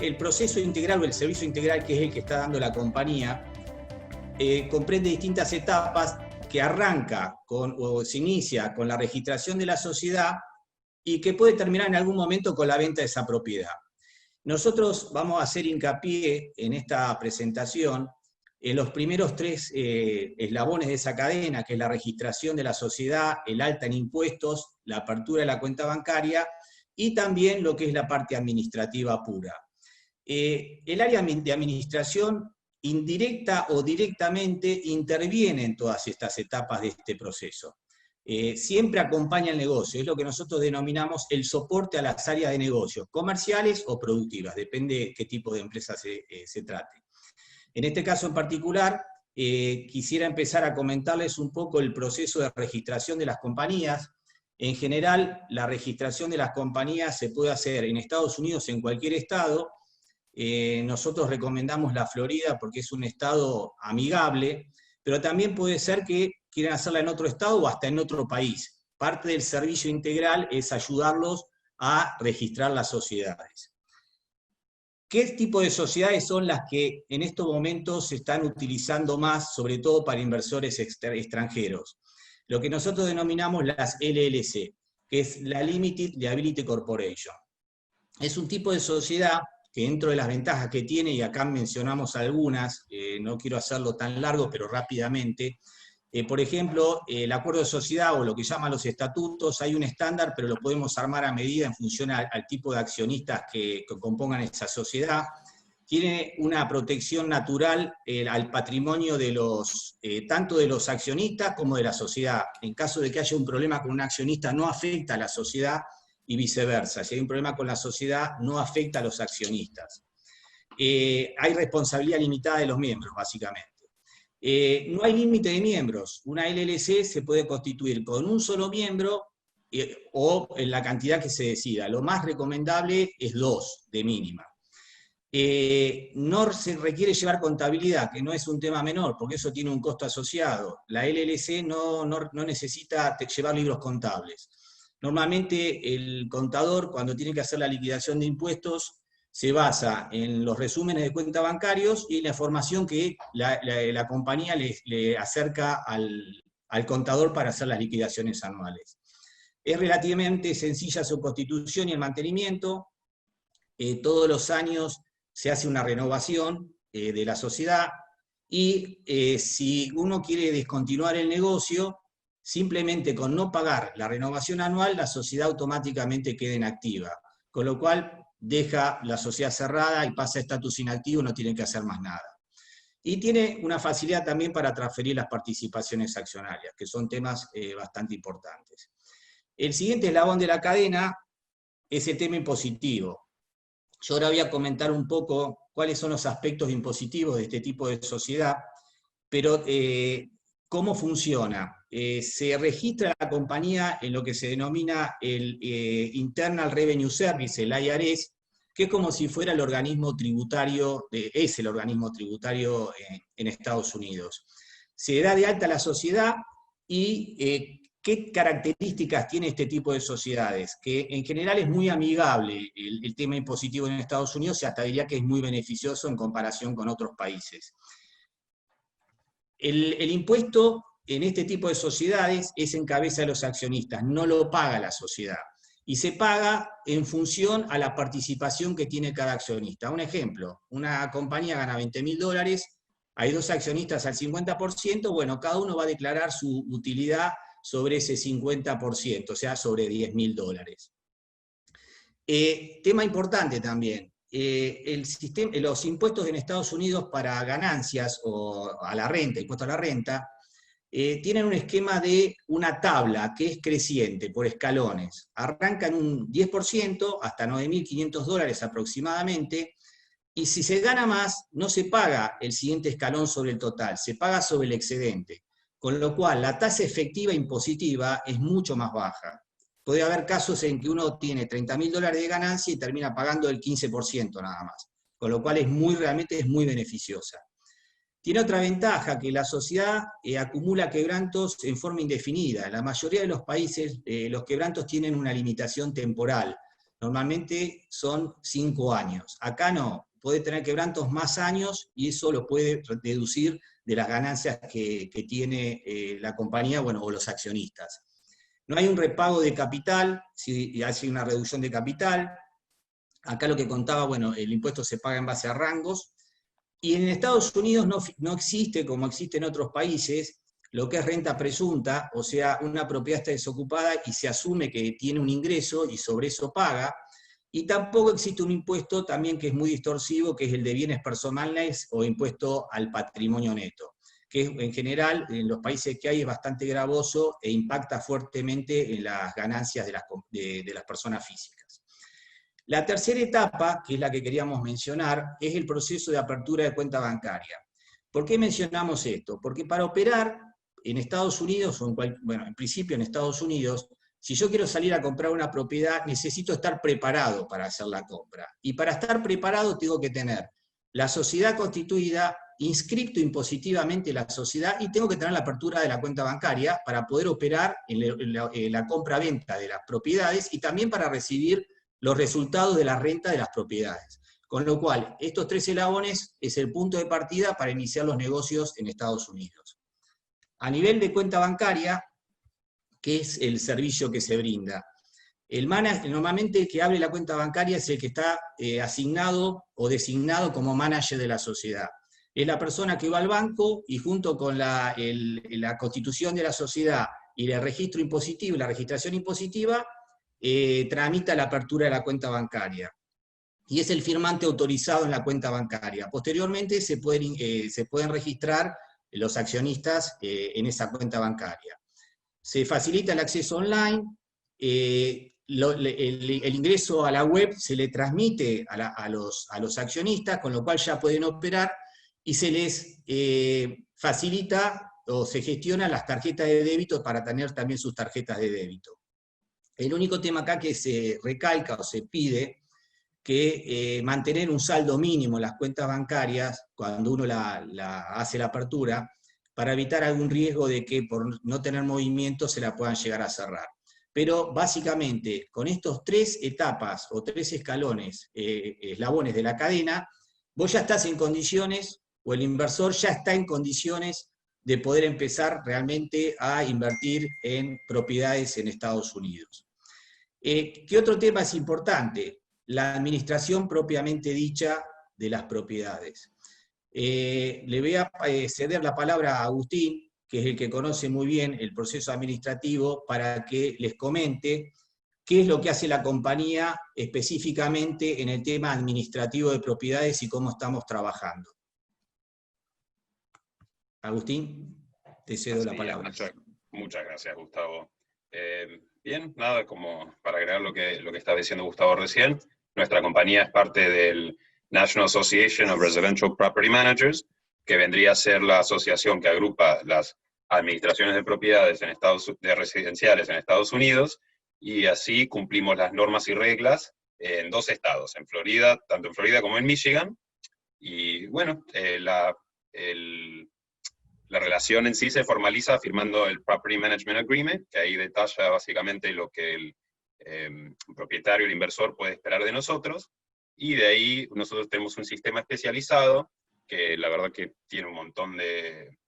el proceso integral o el servicio integral, que es el que está dando la compañía, comprende distintas etapas que arranca o se inicia con la registración de la sociedad y que puede terminar en algún momento con la venta de esa propiedad. Nosotros vamos a hacer hincapié en esta presentación en los primeros 3 eslabones de esa cadena, que es la registración de la sociedad, el alta en impuestos, la apertura de la cuenta bancaria y también lo que es la parte administrativa pura. El área de administración, indirecta o directamente, interviene en todas estas etapas de este proceso. Siempre acompaña el negocio, es lo que nosotros denominamos el soporte a las áreas de negocios, comerciales o productivas, depende de qué tipo de empresa se trate. En este caso en particular, quisiera empezar a comentarles un poco el proceso de registración de las compañías. En general, la registración de las compañías se puede hacer en Estados Unidos, en cualquier estado. Nosotros recomendamos la Florida porque es un estado amigable, pero también puede ser que quieran hacerla en otro estado o hasta en otro país. Parte del servicio integral es ayudarlos a registrar las sociedades. ¿Qué tipo de sociedades son las que en estos momentos se están utilizando más, sobre todo para inversores extranjeros? Lo que nosotros denominamos las LLC, que es la Limited Liability Corporation. Es un tipo de sociedad que dentro de las ventajas que tiene, y acá mencionamos algunas, no quiero hacerlo tan largo, pero rápidamente, por ejemplo, el acuerdo de sociedad o lo que llaman los estatutos, hay un estándar, pero lo podemos armar a medida en función al tipo de accionistas que compongan esa sociedad. Tiene una protección natural al patrimonio de tanto de los accionistas como de la sociedad. En caso de que haya un problema con un accionista, no afecta a la sociedad, y viceversa. Si hay un problema con la sociedad, no afecta a los accionistas. Hay responsabilidad limitada de los miembros, básicamente. No hay límite de miembros. Una LLC se puede constituir con un solo miembro o en la cantidad que se decida. Lo más recomendable es 2 de mínima. No se requiere llevar contabilidad, que no es un tema menor, porque eso tiene un costo asociado. La LLC no necesita llevar libros contables. Normalmente el contador, cuando tiene que hacer la liquidación de impuestos, se basa en los resúmenes de cuentas bancarios y la información que la compañía le acerca al contador para hacer las liquidaciones anuales. Es relativamente sencilla su constitución y el mantenimiento. Todos los años se hace una renovación de la sociedad y si uno quiere descontinuar el negocio, simplemente con no pagar la renovación anual, la sociedad automáticamente queda inactiva, con lo cual deja la sociedad cerrada y pasa a estatus inactivo, no tiene que hacer más nada. Y tiene una facilidad también para transferir las participaciones accionarias, que son temas bastante importantes. El siguiente eslabón de la cadena es el tema impositivo. Yo ahora voy a comentar un poco cuáles son los aspectos impositivos de este tipo de sociedad, pero ¿cómo funciona? Se registra la compañía en lo que se denomina el Internal Revenue Service, el IRS, que es como si fuera el organismo tributario, es el organismo tributario en Estados Unidos. Se da de alta la sociedad y ¿qué características tiene este tipo de sociedades? Que en general es muy amigable el tema impositivo en Estados Unidos y hasta diría que es muy beneficioso en comparación con otros países. El impuesto en este tipo de sociedades es en cabeza de los accionistas, no lo paga la sociedad. Y se paga en función a la participación que tiene cada accionista. Un ejemplo, una compañía gana $20.000, hay 2 accionistas al 50%, bueno, cada uno va a declarar su utilidad sobre ese 50%, o sea, sobre $10.000. Tema importante también, los impuestos en Estados Unidos para ganancias o a la renta, impuesto a la renta, tienen un esquema de una tabla que es creciente por escalones. Arranca en un 10% hasta $9.500 aproximadamente, y si se gana más, no se paga el siguiente escalón sobre el total, se paga sobre el excedente. Con lo cual, la tasa efectiva impositiva es mucho más baja. Puede haber casos en que uno tiene $30.000 de ganancia y termina pagando el 15% nada más. Con lo cual realmente es muy beneficiosa. Tiene otra ventaja, que la sociedad acumula quebrantos en forma indefinida. En la mayoría de los países los quebrantos tienen una limitación temporal. normalmente son 5 años. Acá no, puede tener quebrantos más años y eso lo puede deducir de las ganancias que tiene la compañía, bueno, o los accionistas. No hay un repago de capital, si hace una reducción de capital. Acá lo que contaba, bueno, el impuesto se paga en base a rangos. Y en Estados Unidos no existe, como existe en otros países, lo que es renta presunta, o sea, una propiedad está desocupada y se asume que tiene un ingreso y sobre eso paga. Y tampoco existe un impuesto también que es muy distorsivo, que es el de bienes personales o impuesto al patrimonio neto, que en general en los países que hay es bastante gravoso e impacta fuertemente en las ganancias de las personas físicas. La tercera etapa, que es la que queríamos mencionar, es el proceso de apertura de cuenta bancaria. ¿Por qué mencionamos esto? Porque para operar en Estados Unidos, o en principio en Estados Unidos, si yo quiero salir a comprar una propiedad, necesito estar preparado para hacer la compra. Y para estar preparado tengo que tener la sociedad constituida, inscripto impositivamente la sociedad, y tengo que tener la apertura de la cuenta bancaria para poder operar en la compra-venta de las propiedades y también para recibir los resultados de la renta de las propiedades. Con lo cual, estos 3 eslabones es el punto de partida para iniciar los negocios en Estados Unidos. A nivel de cuenta bancaria, ¿qué es el servicio que se brinda? Normalmente el que abre la cuenta bancaria es el que está asignado o designado como manager de la sociedad. Es la persona que va al banco y junto con la constitución de la sociedad y el registro impositivo, la registración impositiva, tramita la apertura de la cuenta bancaria. Y es el firmante autorizado en la cuenta bancaria. Posteriormente se pueden registrar los accionistas en esa cuenta bancaria. Se facilita el acceso online, el ingreso a la web se le transmite a los accionistas, con lo cual ya pueden operar, y se les facilita o se gestionan las tarjetas de débito para tener también sus tarjetas de débito. El único tema acá que se recalca o se pide que mantener un saldo mínimo en las cuentas bancarias cuando uno hace la apertura, para evitar algún riesgo de que por no tener movimiento se la puedan llegar a cerrar. Pero básicamente, con estos 3 etapas o 3 escalones, eslabones de la cadena, vos ya estás en condiciones, o el inversor ya está en condiciones de poder empezar realmente a invertir en propiedades en Estados Unidos. ¿Qué otro tema es importante? La administración propiamente dicha de las propiedades. Le voy a ceder la palabra a Agustín, que es el que conoce muy bien el proceso administrativo, para que les comente qué es lo que hace la compañía específicamente en el tema administrativo de propiedades y cómo estamos trabajando. Agustín, te cedo la palabra. Muchas gracias, Gustavo. Bien, nada, como para agregar lo que estaba diciendo Gustavo recién, nuestra compañía es parte del National Association of Residential Property Managers, que vendría a ser la asociación que agrupa las administraciones de propiedades residenciales en Estados Unidos, y así cumplimos las normas y reglas en 2 estados, en Florida, tanto en Florida como en Michigan. Y bueno, la relación en sí se formaliza firmando el Property Management Agreement, que ahí detalla básicamente lo que el propietario, el inversor, puede esperar de nosotros, y de ahí nosotros tenemos un sistema especializado, que la verdad que tiene un montón de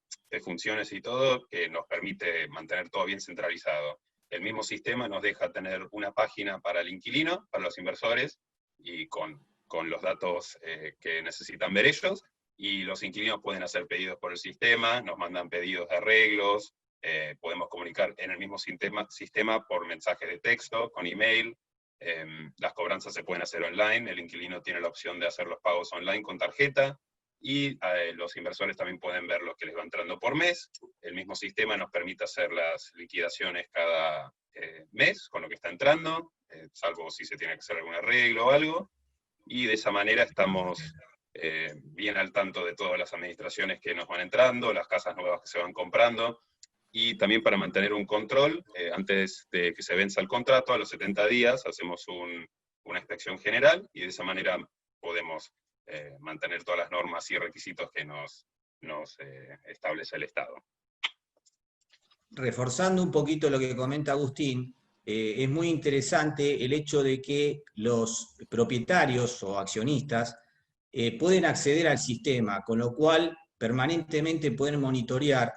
funciones y todo, que nos permite mantener todo bien centralizado. El mismo sistema nos deja tener una página para el inquilino, para los inversores, y con los datos que necesitan ver ellos, y los inquilinos pueden hacer pedidos por el sistema, nos mandan pedidos de arreglos, podemos comunicar en el mismo sistema por mensajes de texto, con email, las cobranzas se pueden hacer online, el inquilino tiene la opción de hacer los pagos online con tarjeta, y los inversores también pueden ver lo que les va entrando por mes. El mismo sistema nos permite hacer las liquidaciones cada mes con lo que está entrando, salvo si se tiene que hacer algún arreglo o algo, y de esa manera estamos bien al tanto de todas las administraciones que nos van entrando, las casas nuevas que se van comprando, y también para mantener un control, antes de que se venza el contrato, a los 70 días, hacemos una inspección general, y de esa manera podemos mantener todas las normas y requisitos que nos establece el Estado. Reforzando un poquito lo que comenta Agustín, es muy interesante el hecho de que los propietarios o accionistas pueden acceder al sistema, con lo cual permanentemente pueden monitorear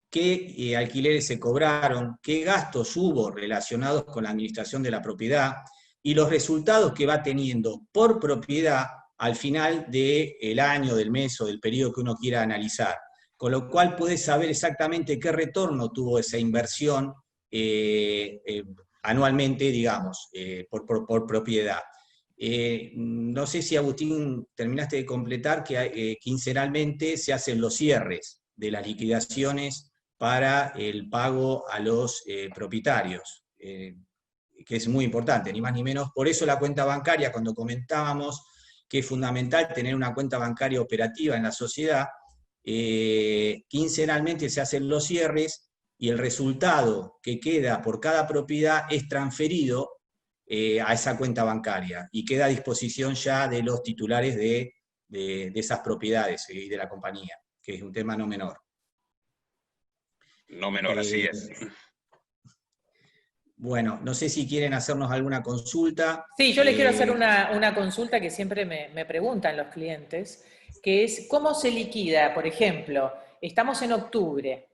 qué alquileres se cobraron, qué gastos hubo relacionados con la administración de la propiedad y los resultados que va teniendo por propiedad al final del año, del mes o del periodo que uno quiera analizar. Con lo cual puede saber exactamente qué retorno tuvo esa inversión anualmente, digamos, por propiedad. No sé si, Agustín, terminaste de completar que quincenalmente se hacen los cierres de las liquidaciones para el pago a los propietarios, que es muy importante, ni más ni menos. Por eso la cuenta bancaria, cuando comentábamos que es fundamental tener una cuenta bancaria operativa en la sociedad, quincenalmente se hacen los cierres y el resultado que queda por cada propiedad es transferido a esa cuenta bancaria y queda a disposición ya de los titulares de esas propiedades y de la compañía, que es un tema no menor. No menor, así es. Bueno, no sé si quieren hacernos alguna consulta. Sí, yo les quiero hacer una consulta que siempre me preguntan los clientes, que es ¿cómo se liquida? Por ejemplo, estamos en octubre,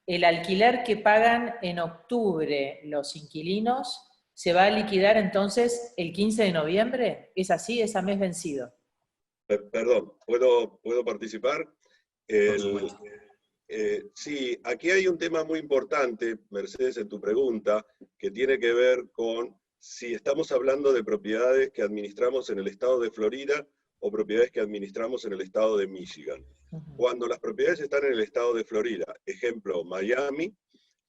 el alquiler que pagan en octubre los inquilinos se va a liquidar entonces el 15 de noviembre, ¿es así? ¿Es a mes vencido? Perdón, ¿puedo participar? Sí, aquí hay un tema muy importante, Mercedes, en tu pregunta, que tiene que ver con si estamos hablando de propiedades que administramos en el estado de Florida o propiedades que administramos en el estado de Michigan. Cuando las propiedades están en el estado de Florida, ejemplo, Miami,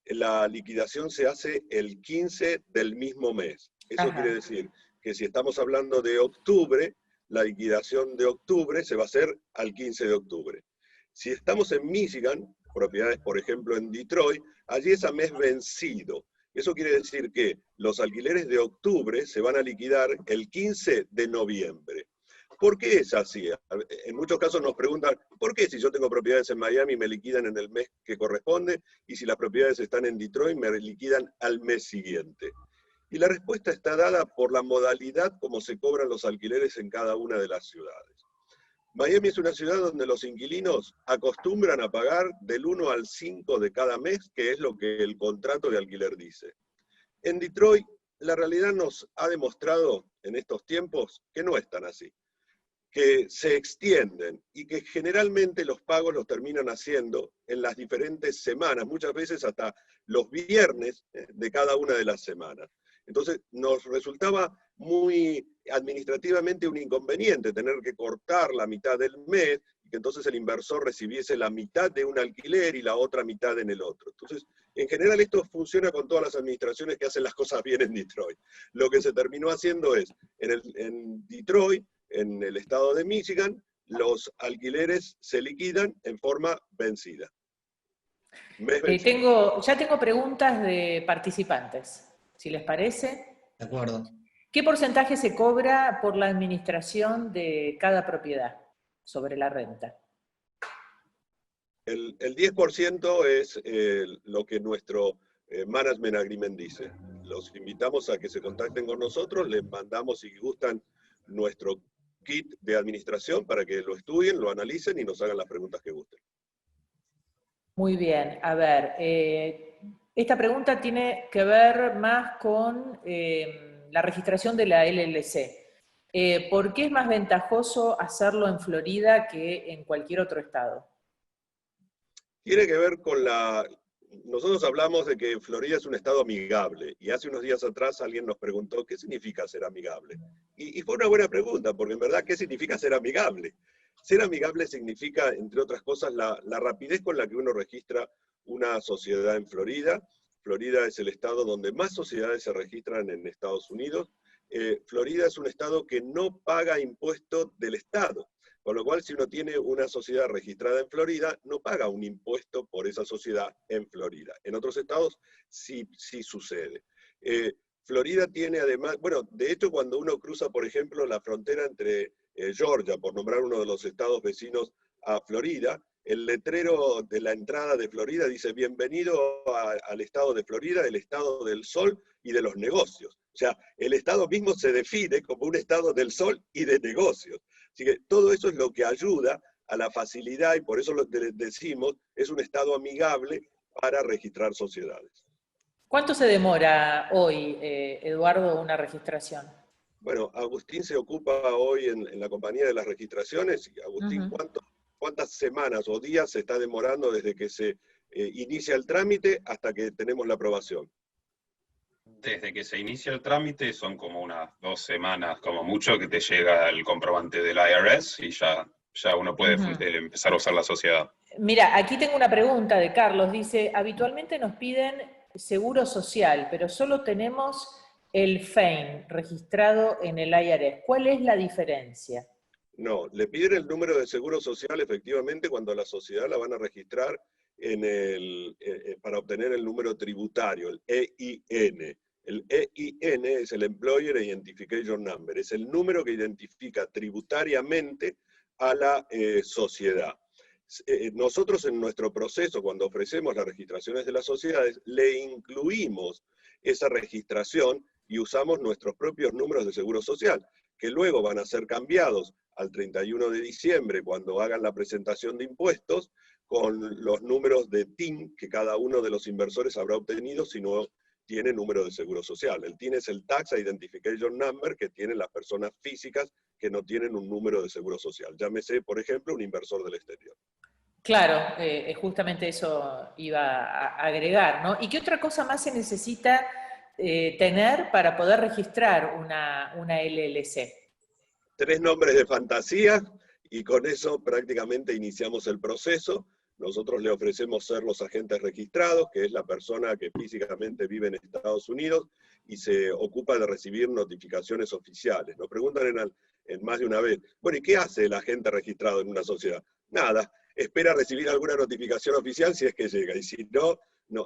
la liquidación se hace el 15 del mismo mes. Eso quiere decir que si estamos hablando de octubre, la liquidación de octubre se va a hacer al 15 de octubre. Si estamos en Michigan, propiedades por ejemplo en Detroit, allí es a mes vencido. Eso quiere decir que los alquileres de octubre se van a liquidar el 15 de noviembre. ¿Por qué es así? En muchos casos nos preguntan, ¿por qué si yo tengo propiedades en Miami me liquidan en el mes que corresponde y si las propiedades están en Detroit me liquidan al mes siguiente? Y la respuesta está dada por la modalidad como se cobran los alquileres en cada una de las ciudades. Miami es una ciudad donde los inquilinos acostumbran a pagar del 1 al 5 de cada mes, que es lo que el contrato de alquiler dice. En Detroit, la realidad nos ha demostrado en estos tiempos que no es tan así, que se extienden y que generalmente los pagos los terminan haciendo en las diferentes semanas, muchas veces hasta los viernes de cada una de las semanas. Entonces nos resultaba muy administrativamente un inconveniente tener que cortar la mitad del mes y que entonces el inversor recibiese la mitad de un alquiler y la otra mitad en el otro. Entonces, en general esto funciona con todas las administraciones que hacen las cosas bien en Detroit. Lo que se terminó haciendo es, en Detroit, en el estado de Michigan, los alquileres se liquidan en forma vencida. Ya tengo preguntas de participantes, si les parece. De acuerdo. ¿Qué porcentaje se cobra por la administración de cada propiedad sobre la renta? El 10% es lo que nuestro Management Agreement dice. Los invitamos a que se contacten con nosotros, les mandamos si gustan nuestro kit de administración para que lo estudien, lo analicen y nos hagan las preguntas que gusten. Muy bien, a ver, esta pregunta tiene que ver más con la registración de la LLC. ¿Por qué es más ventajoso hacerlo en Florida que en cualquier otro estado? Tiene que ver con nosotros hablamos de que Florida es un estado amigable, y hace unos días atrás alguien nos preguntó ¿qué significa ser amigable? Y fue una buena pregunta, porque en verdad, ¿qué significa ser amigable? Ser amigable significa, entre otras cosas, la rapidez con la que uno registra una sociedad en Florida. Florida es el estado donde más sociedades se registran en Estados Unidos. Florida es un estado que no paga impuestos del estado. Con lo cual, si uno tiene una sociedad registrada en Florida, no paga un impuesto por esa sociedad en Florida. En otros estados sí sucede. Florida tiene además, bueno, de hecho cuando uno cruza, por ejemplo, la frontera entre Georgia, por nombrar uno de los estados vecinos a Florida, el letrero de la entrada de Florida dice bienvenido al estado de Florida, el estado del sol y de los negocios. O sea, el estado mismo se define como un estado del sol y de negocios. Así que todo eso es lo que ayuda a la facilidad, y por eso lo decimos, es un estado amigable para registrar sociedades. ¿Cuánto se demora hoy, Eduardo, una registración? Bueno, Agustín se ocupa hoy en la compañía de las registraciones. Agustín, ¿cuántas semanas o días se está demorando desde que se inicia el trámite hasta que tenemos la aprobación? Desde que se inicia el trámite son como unas 2 semanas, como mucho, que te llega el comprobante del IRS y ya uno puede empezar a usar la sociedad. Mira, aquí tengo una pregunta de Carlos. Dice, habitualmente nos piden seguro social, pero solo tenemos el FEIN registrado en el IRS. ¿Cuál es la diferencia? No, le piden el número de seguro social efectivamente cuando la sociedad la van a registrar para obtener el número tributario, el EIN. El EIN es el Employer Identification Number, es el número que identifica tributariamente a la sociedad. Nosotros en nuestro proceso, cuando ofrecemos las registraciones de las sociedades, le incluimos esa registración y usamos nuestros propios números de seguro social, que luego van a ser cambiados al 31 de diciembre, cuando hagan la presentación de impuestos, con los números de TIN que cada uno de los inversores habrá obtenido si no tiene número de seguro social. El TIN es el Tax Identification Number que tienen las personas físicas que no tienen un número de seguro social. Llámese, por ejemplo, un inversor del exterior. Claro, justamente eso iba a agregar, ¿no? ¿Y qué otra cosa más se necesita tener para poder registrar una LLC? 3 nombres de fantasía, y con eso prácticamente iniciamos el proceso. Nosotros le ofrecemos ser los agentes registrados, que es la persona que físicamente vive en Estados Unidos y se ocupa de recibir notificaciones oficiales. Nos preguntan en más de una vez, bueno, ¿y qué hace el agente registrado en una sociedad? Nada, espera recibir alguna notificación oficial si es que llega, y si no,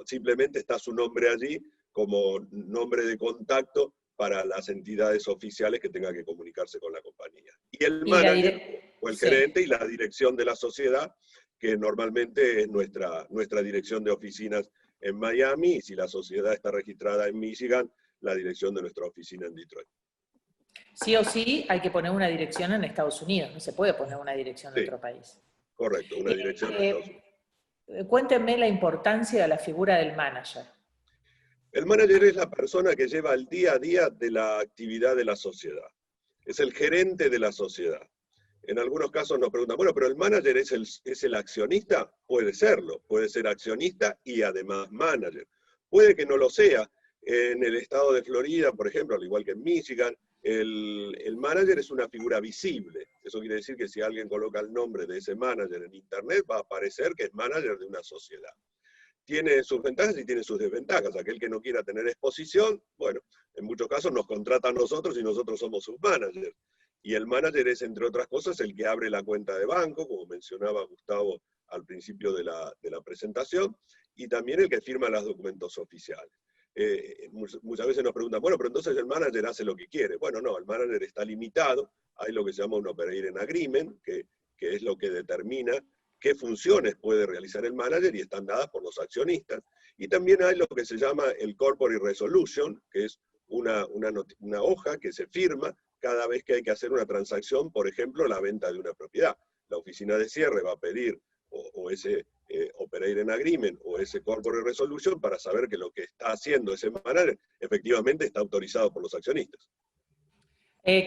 simplemente está su nombre allí como nombre de contacto para las entidades oficiales que tengan que comunicarse con la compañía. Y el manager o el gerente y la dirección de la sociedad, que normalmente es nuestra dirección de oficinas en Miami, y si la sociedad está registrada en Michigan, la dirección de nuestra oficina en Detroit. Sí o sí hay que poner una dirección en Estados Unidos, no se puede poner una dirección de otro país. Correcto, una dirección en Estados Unidos. Cuéntenme la importancia de la figura del manager. El manager es la persona que lleva el día a día de la actividad de la sociedad. Es el gerente de la sociedad. En algunos casos nos preguntan, bueno, pero el manager es el accionista. Puede serlo, puede ser accionista y además manager. Puede que no lo sea. En el estado de Florida, por ejemplo, al igual que en Michigan, el manager es una figura visible. Eso quiere decir que si alguien coloca el nombre de ese manager en internet, va a aparecer que es manager de una sociedad. Tiene sus ventajas y tiene sus desventajas. Aquel que no quiera tener exposición, bueno, en muchos casos nos contrata a nosotros y nosotros somos sus managers. Y el manager es, entre otras cosas, el que abre la cuenta de banco, como mencionaba Gustavo al principio de la presentación, y también el que firma los documentos oficiales. Muchas veces nos preguntan, bueno, pero entonces el manager hace lo que quiere. Bueno, no, el manager está limitado. Hay lo que se llama un operating agreement, que es lo que determina qué funciones puede realizar el manager y están dadas por los accionistas. Y también hay lo que se llama el corporate resolution, que es una hoja que se firma cada vez que hay que hacer una transacción, por ejemplo, la venta de una propiedad. La oficina de cierre va a pedir o ese operating agreement o ese corporate resolution para saber que lo que está haciendo ese manager efectivamente está autorizado por los accionistas.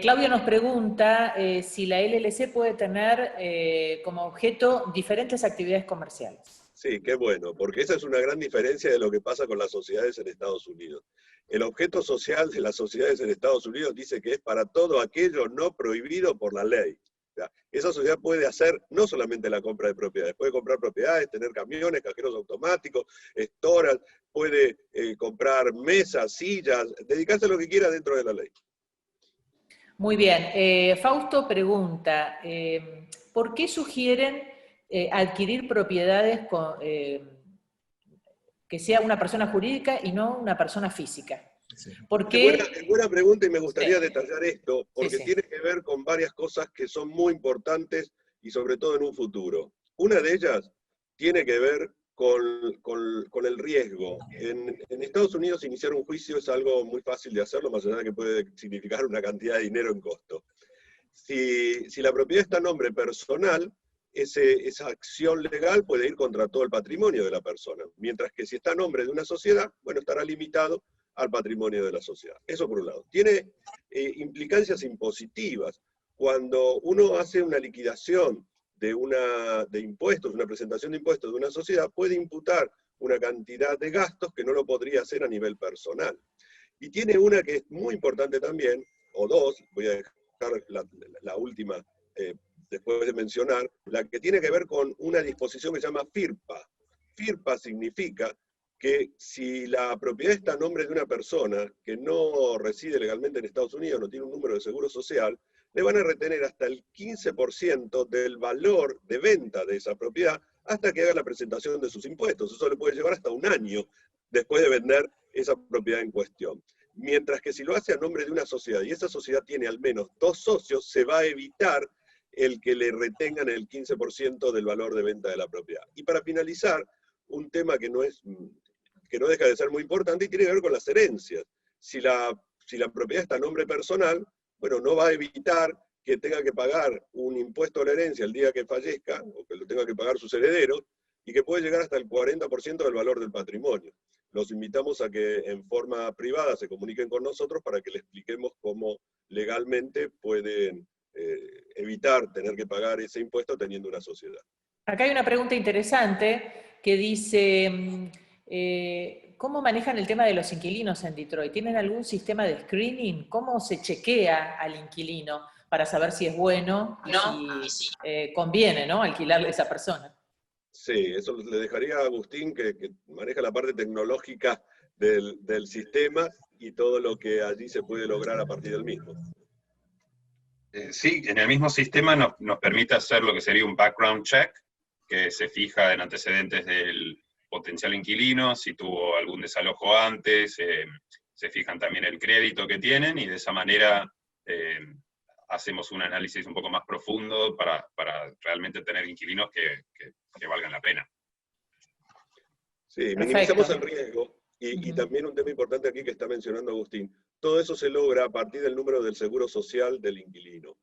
Claudio nos pregunta si la LLC puede tener como objeto diferentes actividades comerciales. Sí, qué bueno, porque esa es una gran diferencia de lo que pasa con las sociedades en Estados Unidos. El objeto social de las sociedades en Estados Unidos dice que es para todo aquello no prohibido por la ley. O sea, esa sociedad puede hacer no solamente la compra de propiedades, puede comprar propiedades, tener camiones, cajeros automáticos, storage, puede comprar mesas, sillas, dedicarse a lo que quiera dentro de la ley. Muy bien. Fausto pregunta, ¿por qué sugieren adquirir propiedades que sea una persona jurídica y no una persona física? Porque... Es buena pregunta y me gustaría detallar esto, porque tiene que ver con varias cosas que son muy importantes y sobre todo en un futuro. Una de ellas tiene que ver con el riesgo. En Estados Unidos iniciar un juicio es algo muy fácil de hacerlo, más allá de que puede significar una cantidad de dinero en costo. Si la propiedad está a nombre personal, esa acción legal puede ir contra todo el patrimonio de la persona, mientras que si está a nombre de una sociedad, bueno, estará limitado al patrimonio de la sociedad. Eso por un lado. Tiene implicancias impositivas. Cuando uno hace una liquidación de impuestos, una presentación de impuestos de una sociedad, puede imputar una cantidad de gastos que no lo podría hacer a nivel personal. Y tiene una que es muy importante también, o dos, voy a dejar la última después de mencionar, la que tiene que ver con una disposición que se llama FIRPA. FIRPA significa que si la propiedad está a nombre de una persona que no reside legalmente en Estados Unidos, no tiene un número de seguro social, le van a retener hasta el 15% del valor de venta de esa propiedad hasta que haga la presentación de sus impuestos. Eso le puede llevar hasta un año después de vender esa propiedad en cuestión. Mientras que si lo hace a nombre de una sociedad y esa sociedad tiene al menos 2 socios, se va a evitar el que le retengan el 15% del valor de venta de la propiedad. Y para finalizar, un tema que no deja de ser muy importante y tiene que ver con las herencias. Si la propiedad está a nombre personal, bueno, no va a evitar que tenga que pagar un impuesto a la herencia el día que fallezca, o que lo tenga que pagar sus herederos, y que puede llegar hasta el 40% del valor del patrimonio. Los invitamos a que en forma privada se comuniquen con nosotros para que les expliquemos cómo legalmente pueden evitar tener que pagar ese impuesto teniendo una sociedad. Acá hay una pregunta interesante que dice, ¿cómo manejan el tema de los inquilinos en Detroit? ¿Tienen algún sistema de screening? ¿Cómo se chequea al inquilino para saber si es bueno y si conviene, ¿no?, alquilarle a esa persona? Sí, eso le dejaría a Agustín, que maneja la parte tecnológica del sistema y todo lo que allí se puede lograr a partir del mismo. Sí, en el mismo sistema nos permite hacer lo que sería un background check, que se fija en antecedentes del potencial inquilino, si tuvo algún desalojo antes, se fijan también el crédito que tienen, y de esa manera hacemos un análisis un poco más profundo para realmente tener inquilinos que valgan la pena. Sí, minimizamos el riesgo, y también un tema importante aquí que está mencionando Agustín, todo eso se logra a partir del número del seguro social del inquilino.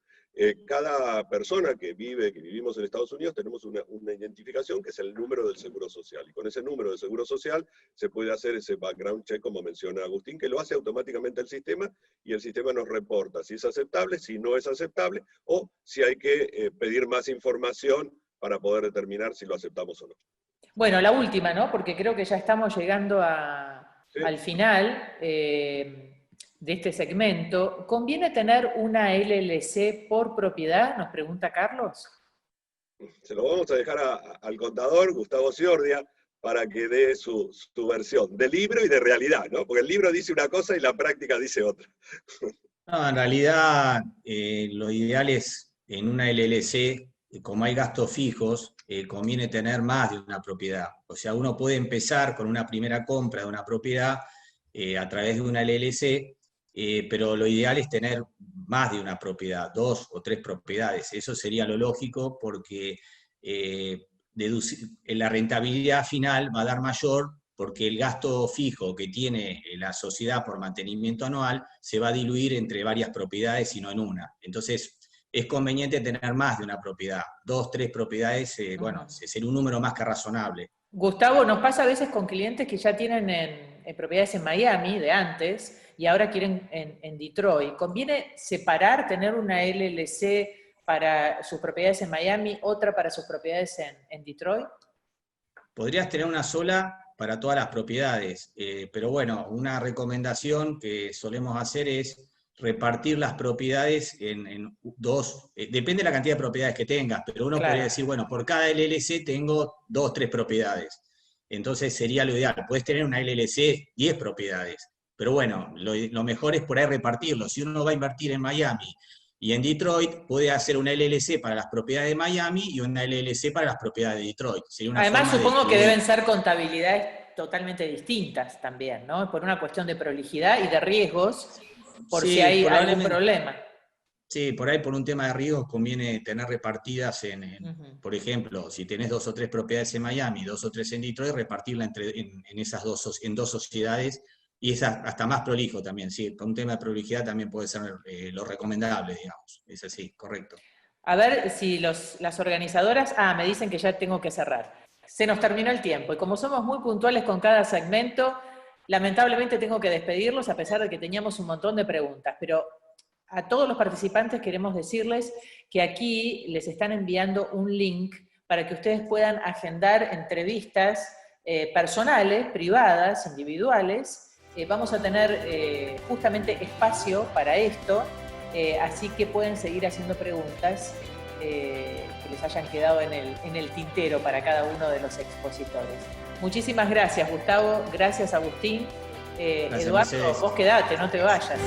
Cada persona que vivimos en Estados Unidos, tenemos una identificación que es el número del seguro social, y con ese número de seguro social se puede hacer ese background check, como menciona Agustín, que lo hace automáticamente el sistema, y el sistema nos reporta si es aceptable, si no es aceptable, o si hay que pedir más información para poder determinar si lo aceptamos o no. Bueno, la última, ¿no? Porque creo que ya estamos llegando al final de este segmento. ¿Conviene tener una LLC por propiedad? Nos pregunta Carlos. Se lo vamos a dejar al contador, Gustavo Ciordia, para que dé su versión de libro y de realidad, ¿no? Porque el libro dice una cosa y la práctica dice otra. No, en realidad, lo ideal es, en una LLC, como hay gastos fijos, conviene tener más de una propiedad. O sea, uno puede empezar con una primera compra de una propiedad a través de una LLC, pero lo ideal es tener más de una propiedad, 2 o 3 propiedades. Eso sería lo lógico, porque la rentabilidad final va a dar mayor, porque el gasto fijo que tiene la sociedad por mantenimiento anual se va a diluir entre varias propiedades y no en una. Entonces, es conveniente tener más de una propiedad. 2, 3 propiedades, bueno, sería un número más que razonable. Gustavo, nos pasa a veces con clientes que ya tienen en propiedades en Miami de antes y ahora quieren en Detroit. ¿Conviene separar, tener una LLC para sus propiedades en Miami, otra para sus propiedades en Detroit? Podrías tener una sola para todas las propiedades, pero bueno, una recomendación que solemos hacer es repartir las propiedades en 2, depende de la cantidad de propiedades que tengas, pero uno podría decir, bueno, por cada LLC tengo 2, 3 propiedades. Entonces sería lo ideal. Puedes tener una LLC 10 propiedades, pero bueno, lo mejor es por ahí repartirlo. Si uno va a invertir en Miami y en Detroit, puede hacer una LLC para las propiedades de Miami y una LLC para las propiedades de Detroit. Sería una Además, forma supongo que deben ser contabilidades totalmente distintas también, ¿no? Por una cuestión de prolijidad y de riesgos, por si hay algún problema. Sí, por ahí por un tema de riesgos conviene tener repartidas por ejemplo, si tenés 2 o 3 propiedades en Miami, 2 o 3 en Detroit, repartirla en esas en 2 sociedades, y es hasta más prolijo también, sí, con un tema de prolijidad también puede ser lo recomendable, digamos, es así, correcto. A ver si las organizadoras, me dicen que ya tengo que cerrar. Se nos terminó el tiempo, y como somos muy puntuales con cada segmento, lamentablemente tengo que despedirlos a pesar de que teníamos un montón de preguntas, pero a todos los participantes queremos decirles que aquí les están enviando un link para que ustedes puedan agendar entrevistas personales, privadas, individuales. Vamos a tener justamente espacio para esto, así que pueden seguir haciendo preguntas que les hayan quedado en el tintero para cada uno de los expositores. Muchísimas gracias, Gustavo. Gracias, Agustín. Gracias, Eduardo, Mercedes. vos quedate, no te vayas.